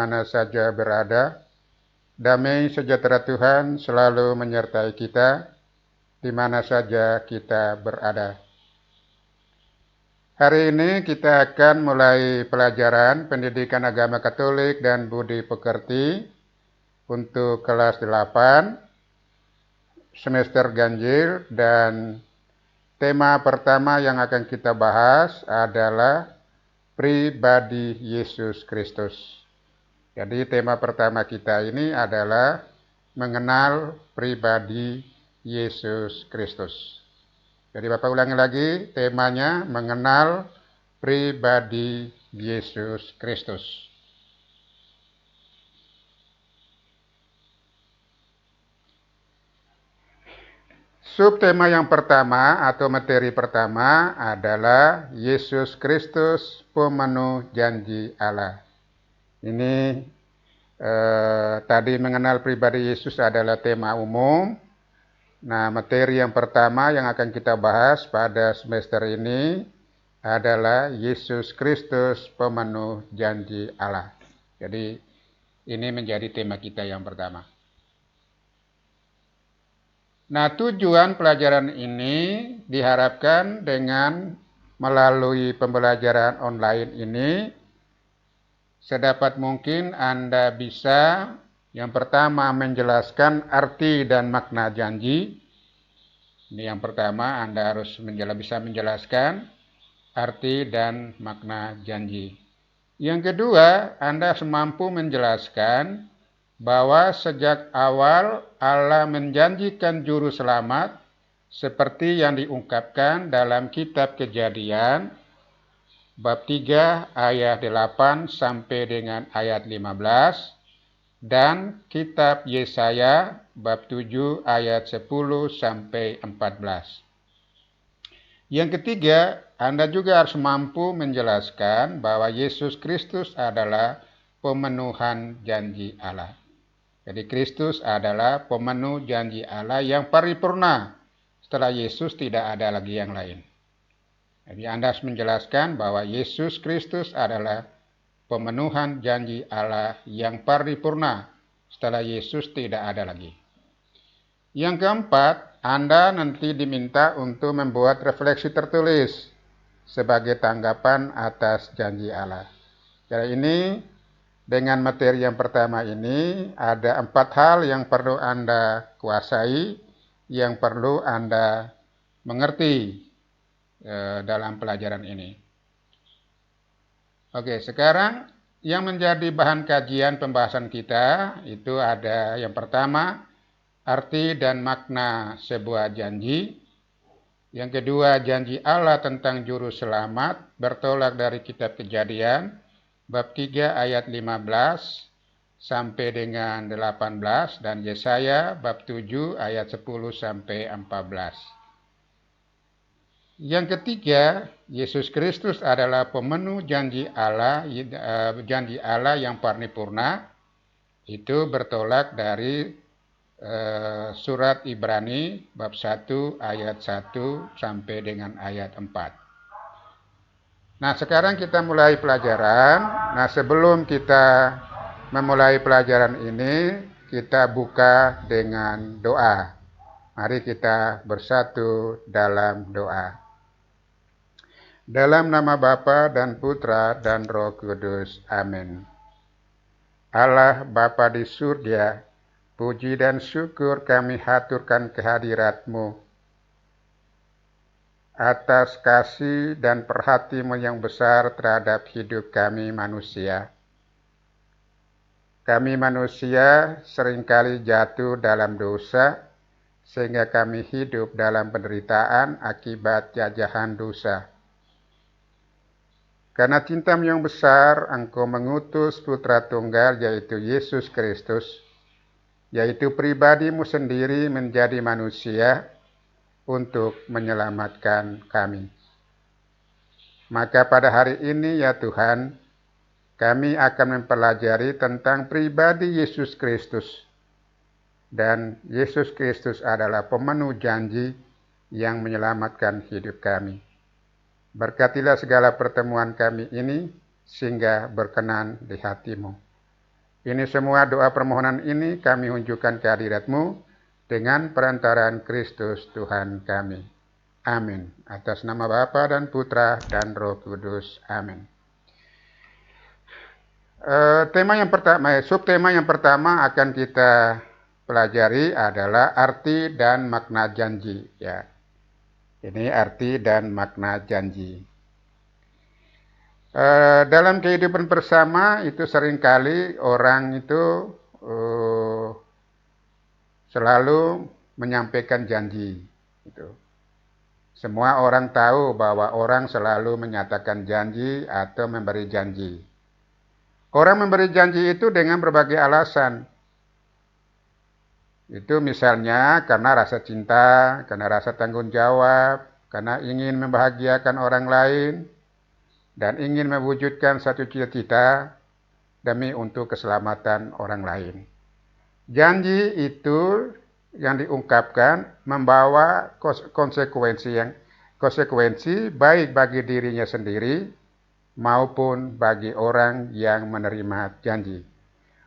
mana saja berada. Damai sejahtera Tuhan selalu menyertai kita, di mana saja kita berada. Hari ini kita akan mulai pelajaran pendidikan agama Katolik dan budi pekerti untuk kelas 8, semester ganjil, dan tema pertama yang akan kita bahas adalah pribadi Yesus Kristus. Jadi tema pertama kita ini adalah mengenal pribadi Yesus Kristus. Jadi Bapak ulangi lagi, temanya mengenal pribadi Yesus Kristus. Subtema yang pertama atau materi pertama adalah Yesus Kristus, pemenuh janji Allah. Ini tadi mengenal pribadi Yesus adalah tema umum. Nah, materi yang pertama yang akan kita bahas pada semester ini adalah Yesus Kristus, pemenuh janji Allah. Jadi ini menjadi tema kita yang pertama. Nah, tujuan pelajaran ini diharapkan dengan melalui pembelajaran online ini sedapat mungkin Anda bisa yang pertama menjelaskan arti dan makna janji. Ini yang pertama, Anda harus bisa menjelaskan arti dan makna janji. Yang kedua, Anda semampu menjelaskan bahwa sejak awal Allah menjanjikan juru selamat seperti yang diungkapkan dalam kitab Kejadian bab 3 ayat 8 sampai dengan ayat 15 dan kitab Yesaya bab 7 ayat 10 sampai 14. Yang ketiga, Anda juga harus mampu menjelaskan bahwa Yesus Kristus adalah pemenuhan janji Allah. Jadi Kristus adalah pemenuh janji Allah yang paripurna. Setelah Yesus tidak ada lagi yang lain. Jadi Anda harus menjelaskan bahwa Yesus Kristus adalah pemenuhan janji Allah yang paripurna. Setelah Yesus tidak ada lagi. Yang keempat, Anda nanti diminta untuk membuat refleksi tertulis sebagai tanggapan atas janji Allah. Jadi ini dengan materi yang pertama ini ada 4 hal yang perlu Anda kuasai, yang perlu Anda mengerti dalam pelajaran ini. Oke, sekarang yang menjadi bahan kajian pembahasan kita itu ada yang pertama, arti dan makna sebuah janji. Yang kedua, janji Allah tentang juru selamat bertolak dari kitab Kejadian bab 3 ayat 15 sampai dengan 18 dan Yesaya bab 7 ayat 10 sampai 14. Yang ketiga, Yesus Kristus adalah pemenuh janji Allah yang paripurna. Itu bertolak dari surat Ibrani bab 1 ayat 1 sampai dengan ayat 4. Nah, sekarang kita mulai pelajaran. Nah, sebelum kita memulai pelajaran ini, kita buka dengan doa. Mari kita bersatu dalam doa. Dalam nama Bapa dan Putra dan Roh Kudus. Amin. Allah Bapa di surga, puji dan syukur kami haturkan kehadirat-Mu atas kasih dan perhati-Mu yang besar terhadap hidup kami manusia. Kami manusia seringkali jatuh dalam dosa, sehingga kami hidup dalam penderitaan akibat jajahan dosa. Karena cinta-Mu yang besar, Engkau mengutus Putra Tunggal, yaitu Yesus Kristus, yaitu pribadi-Mu sendiri menjadi manusia untuk menyelamatkan kami. Maka pada hari ini ya Tuhan, kami akan mempelajari tentang pribadi Yesus Kristus. Dan Yesus Kristus adalah pemenuh janji yang menyelamatkan hidup kami. Berkatilah segala pertemuan kami ini, sehingga berkenan di hati-Mu. Ini semua doa permohonan ini kami unjukkan ke hadirat-Mu dengan perantaraan Kristus Tuhan kami. Amin. Atas nama Bapa dan Putra dan Roh Kudus. Amin. Subtema yang pertama akan kita pelajari adalah arti dan makna janji. Ya, ini arti dan makna janji. Dalam kehidupan bersama itu seringkali orang itu selalu menyampaikan janji. Itu. Semua orang tahu bahwa orang selalu menyatakan janji atau memberi janji. Orang memberi janji itu dengan berbagai alasan. Itu misalnya karena rasa cinta, karena rasa tanggung jawab, karena ingin membahagiakan orang lain, dan ingin mewujudkan satu cita-cita demi untuk keselamatan orang lain. Janji itu yang diungkapkan membawa konsekuensi baik bagi dirinya sendiri maupun bagi orang yang menerima janji.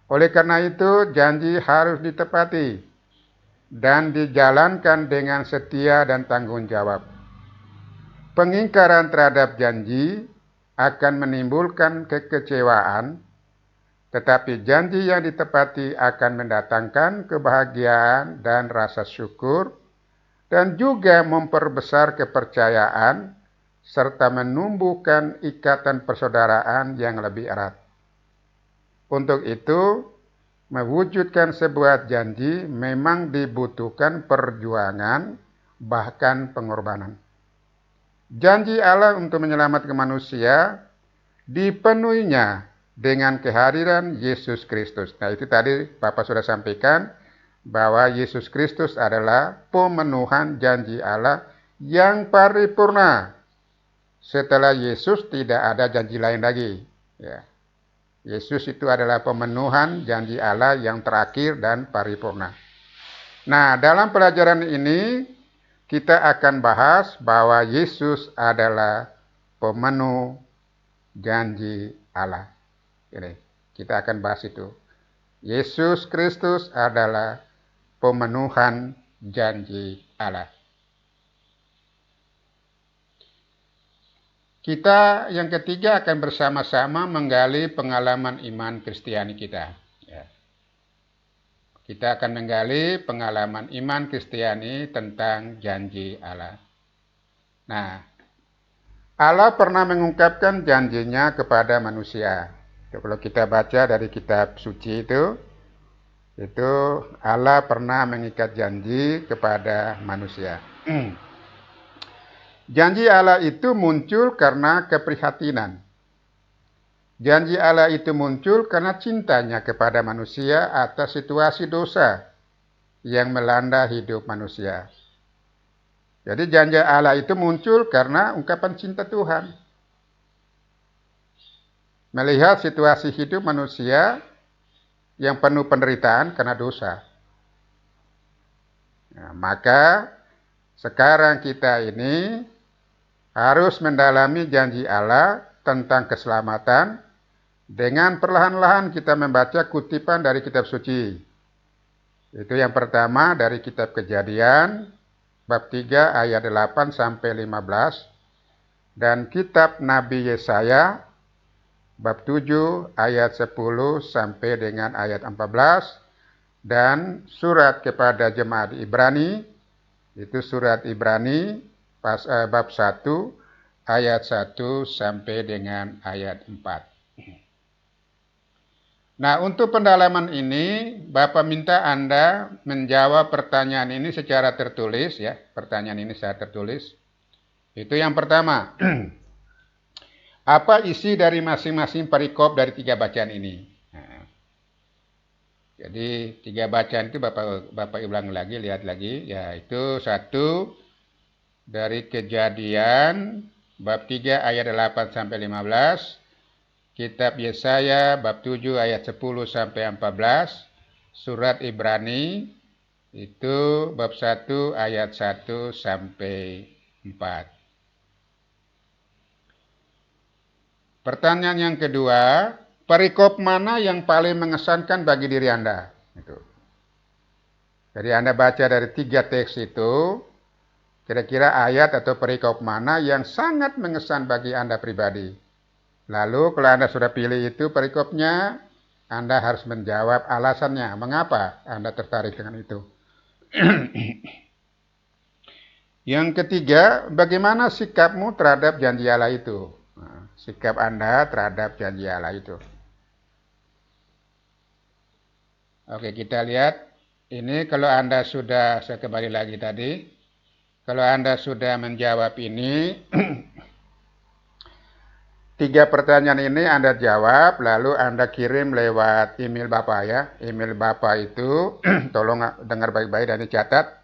Oleh karena itu, janji harus ditepati dan dijalankan dengan setia dan tanggung jawab. Pengingkaran terhadap janji akan menimbulkan kekecewaan, tetapi janji yang ditepati akan mendatangkan kebahagiaan dan rasa syukur, dan juga memperbesar kepercayaan, serta menumbuhkan ikatan persaudaraan yang lebih erat. Untuk itu, mewujudkan sebuah janji memang dibutuhkan perjuangan, bahkan pengorbanan. Janji Allah untuk menyelamatkan manusia dipenuhinya dengan kehadiran Yesus Kristus. Nah, itu tadi Bapak sudah sampaikan bahwa Yesus Kristus adalah pemenuhan janji Allah yang paripurna. Setelah Yesus tidak ada janji lain lagi. Ya. Yesus itu adalah pemenuhan janji Allah yang terakhir dan paripurna. Nah, dalam pelajaran ini kita akan bahas bahwa Yesus adalah pemenuh janji Allah. Ini, kita akan bahas itu. Yesus Kristus adalah pemenuhan janji Allah. Kita yang ketiga akan bersama-sama menggali pengalaman iman Kristiani kita. Ya. Kita akan menggali pengalaman iman Kristiani tentang janji Allah. Nah, Allah pernah mengungkapkan janjinya kepada manusia. Kalau kita baca dari kitab suci itu Allah pernah mengikat janji kepada manusia. Janji Allah itu muncul karena keprihatinan. Janji Allah itu muncul karena cintanya kepada manusia atas situasi dosa yang melanda hidup manusia. Jadi janji Allah itu muncul karena ungkapan cinta Tuhan. Melihat situasi hidup manusia yang penuh penderitaan karena dosa. Nah, maka sekarang kita ini harus mendalami janji Allah tentang keselamatan dengan perlahan-lahan kita membaca kutipan dari kitab suci. Itu yang pertama dari kitab Kejadian bab 3 ayat 8 sampai 15 dan kitab Nabi Yesaya bab 7 ayat 10 sampai dengan ayat 14 dan surat kepada jemaat Ibrani, itu surat Ibrani bab 1 ayat 1 sampai dengan ayat 4. Nah, untuk pendalaman ini Bapak minta Anda menjawab pertanyaan ini secara tertulis ya. Pertanyaan ini secara tertulis. Itu yang pertama. Apa isi dari masing-masing perikop dari 3 bacaan ini? Nah, jadi 3 bacaan itu Bapak ulang lagi, lihat lagi. Yaitu 1 dari Kejadian bab 3 ayat 8 sampai 15, kitab Yesaya bab 7 ayat 10 sampai 14, surat Ibrani itu bab 1 ayat 1 sampai 4. Pertanyaan yang kedua, perikop mana yang paling mengesankan bagi diri Anda? Itu. Jadi Anda baca dari 3 teks itu, kira-kira ayat atau perikop mana yang sangat mengesan bagi Anda pribadi. Lalu kalau Anda sudah pilih itu perikopnya, Anda harus menjawab alasannya, mengapa Anda tertarik dengan itu. Yang ketiga, bagaimana sikapmu terhadap janji Allah itu? Nah, sikap Anda terhadap janji Allah itu. Oke, kita lihat. Ini kalau Anda sudah, saya kembali lagi tadi. Kalau Anda sudah menjawab ini, 3 pertanyaan ini Anda jawab, lalu Anda kirim lewat email Bapak ya. Email Bapak itu, tolong dengar baik-baik dan dicatat.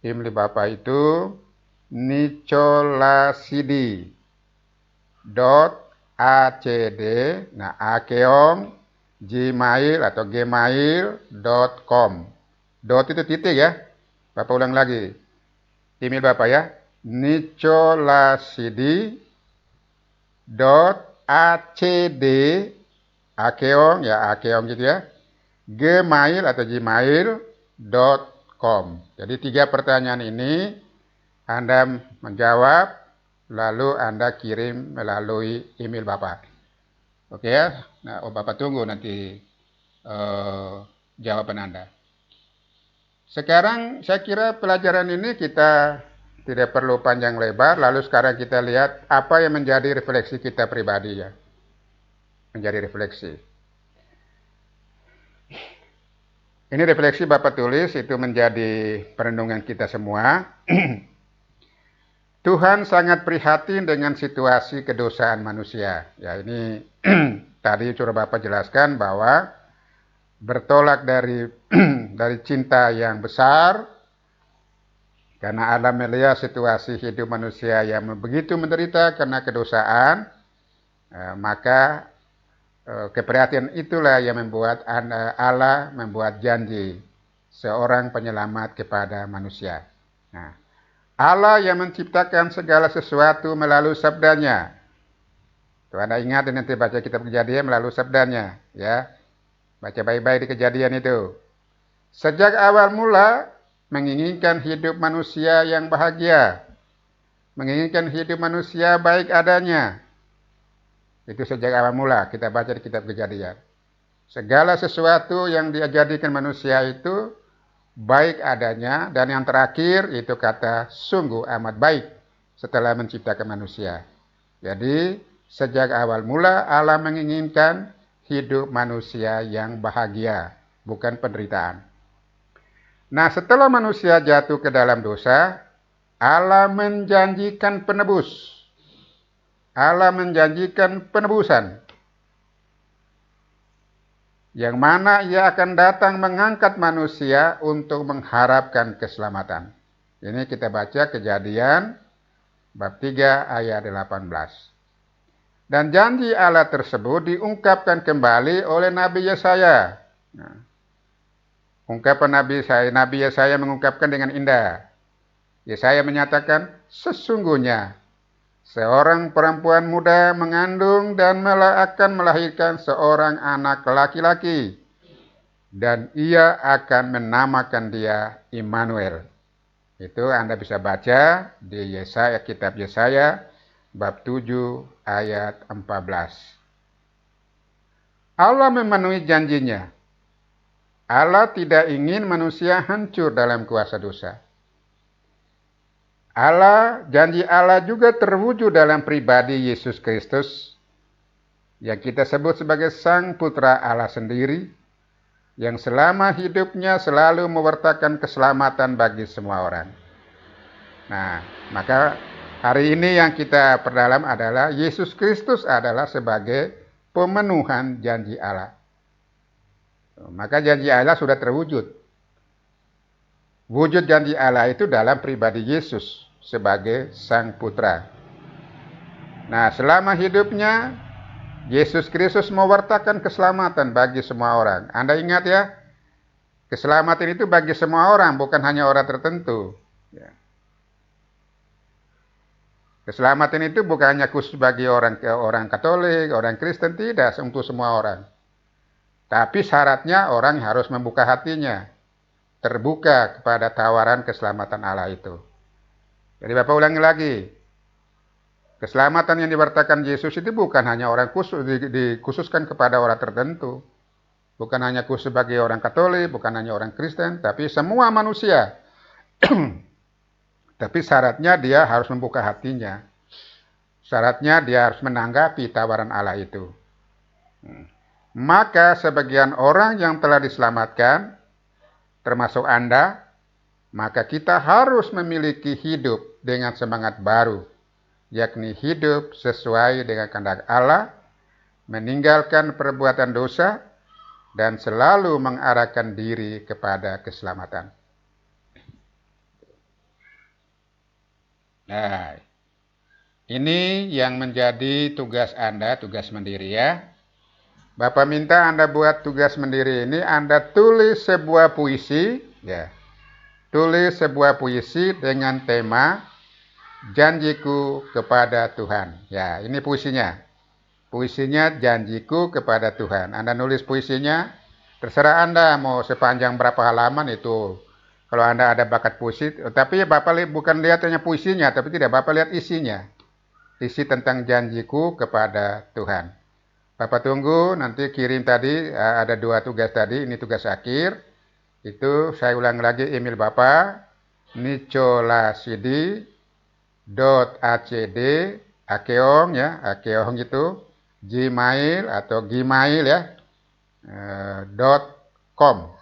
Email Bapak itu nicolasidi.acd, nah akeong, gmail atau gmail.com. Dot itu titik ya. Bapak ulang lagi. Email Bapak ya. nicolasidi.acd, akeong ya, akeong gitu ya. Gmail atau gmail.com. Jadi 3 pertanyaan ini Anda menjawab, lalu Anda kirim melalui email Bapak. Oke ya, nah Bapak tunggu nanti jawaban Anda. Sekarang saya kira pelajaran ini kita tidak perlu panjang lebar, lalu sekarang kita lihat apa yang menjadi refleksi kita pribadi ya. Menjadi refleksi. Ini refleksi Bapak tulis, itu menjadi perenungan kita semua. Tuhan sangat prihatin dengan situasi kedosaan manusia. Ya, ini tadi sudah Bapak jelaskan bahwa bertolak dari cinta yang besar, karena Allah melihat situasi hidup manusia yang begitu menderita karena kedosaan, maka keprihatinan itulah yang membuat Allah membuat janji seorang penyelamat kepada manusia. Nah, Allah yang menciptakan segala sesuatu melalui sabdanya. Tuh Anda ingat nanti baca kitab Kejadian melalui sabdanya, ya. Baca baik-baik di Kejadian itu. Sejak awal mula menginginkan hidup manusia yang bahagia, menginginkan hidup manusia baik adanya. Itu sejak awal mula kita baca di kitab Kejadian. Segala sesuatu yang dijadikan manusia itu baik adanya, dan yang terakhir itu kata sungguh amat baik setelah menciptakan manusia. Jadi sejak awal mula Allah menginginkan hidup manusia yang bahagia, bukan penderitaan. Nah, setelah manusia jatuh ke dalam dosa, Allah menjanjikan penebus. Allah menjanjikan penebusan, yang mana ia akan datang mengangkat manusia untuk mengharapkan keselamatan. Ini kita baca Kejadian bab 3 ayat 18. Dan janji Allah tersebut diungkapkan kembali oleh Nabi Yesaya. Nah, ungkapan Nabi Yesaya mengungkapkan dengan indah. Yesaya menyatakan, sesungguhnya seorang perempuan muda mengandung dan akan melahirkan seorang anak laki-laki, dan ia akan menamakan dia Immanuel. Itu Anda bisa baca di Yesaya, kitab Yesaya bab 7 ayat 14. Allah memenuhi janjinya. Allah tidak ingin manusia hancur dalam kuasa dosa. Janji Allah juga terwujud dalam pribadi Yesus Kristus, yang kita sebut sebagai Sang Putra Allah sendiri, yang selama hidupnya selalu mewartakan keselamatan bagi semua orang. Nah, maka hari ini yang kita perdalam adalah Yesus Kristus adalah sebagai pemenuhan janji Allah. Maka janji Allah sudah terwujud. Wujud janji Allah itu dalam pribadi Yesus sebagai Sang Putra. Nah, selama hidupnya Yesus Kristus mewartakan keselamatan bagi semua orang. Anda ingat ya, keselamatan itu bagi semua orang, bukan hanya orang tertentu. Ya. Keselamatan itu bukan hanya khusus bagi orang Katolik, orang Kristen, tidak, untuk semua orang. Tapi syaratnya orang harus membuka hatinya, terbuka kepada tawaran keselamatan Allah itu. Jadi Bapak ulangi lagi, keselamatan yang diberitakan Yesus itu bukan hanya orang khusus, dikhususkan kepada orang tertentu. Bukan hanya khusus bagi orang Katolik, bukan hanya orang Kristen, tapi semua manusia. Tapi syaratnya dia harus membuka hatinya. Syaratnya dia harus menanggapi tawaran Allah itu. Maka sebagian orang yang telah diselamatkan, termasuk Anda, maka kita harus memiliki hidup dengan semangat baru, yakni hidup sesuai dengan kehendak Allah, meninggalkan perbuatan dosa, dan selalu mengarahkan diri kepada keselamatan. Nah, ini yang menjadi tugas Anda, tugas mendiri ya. Bapak minta Anda buat tugas mendiri ini, Anda tulis sebuah puisi, ya. Tulis sebuah puisi dengan tema janjiku kepada Tuhan. Ya, ini puisinya. Puisinya janjiku kepada Tuhan. Anda nulis puisinya, terserah Anda mau sepanjang berapa halaman itu. Kalau Anda ada bakat puisi, tapi Bapak bukan lihat hanya puisinya, tapi tidak, Bapak lihat isinya. Isi tentang janjiku kepada Tuhan. Bapak tunggu, nanti kirim tadi, ada 2 tugas tadi, ini tugas akhir. Itu saya ulang lagi email Bapak, nicolasidi.acd, akeong ya, akeong itu, gmail atau gmail ya, .com.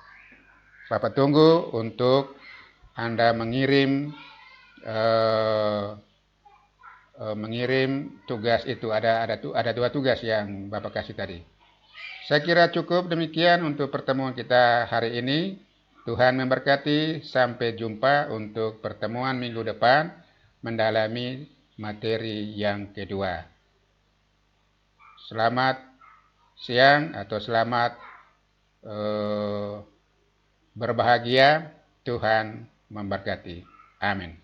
Bapak tunggu untuk Anda mengirim tugas itu. Ada 2 tugas yang Bapak kasih tadi. Saya kira cukup demikian untuk pertemuan kita hari ini. Tuhan memberkati. Sampai jumpa untuk pertemuan minggu depan mendalami materi yang kedua. Selamat siang atau selamat berbahagia. Tuhan memberkati. Amin.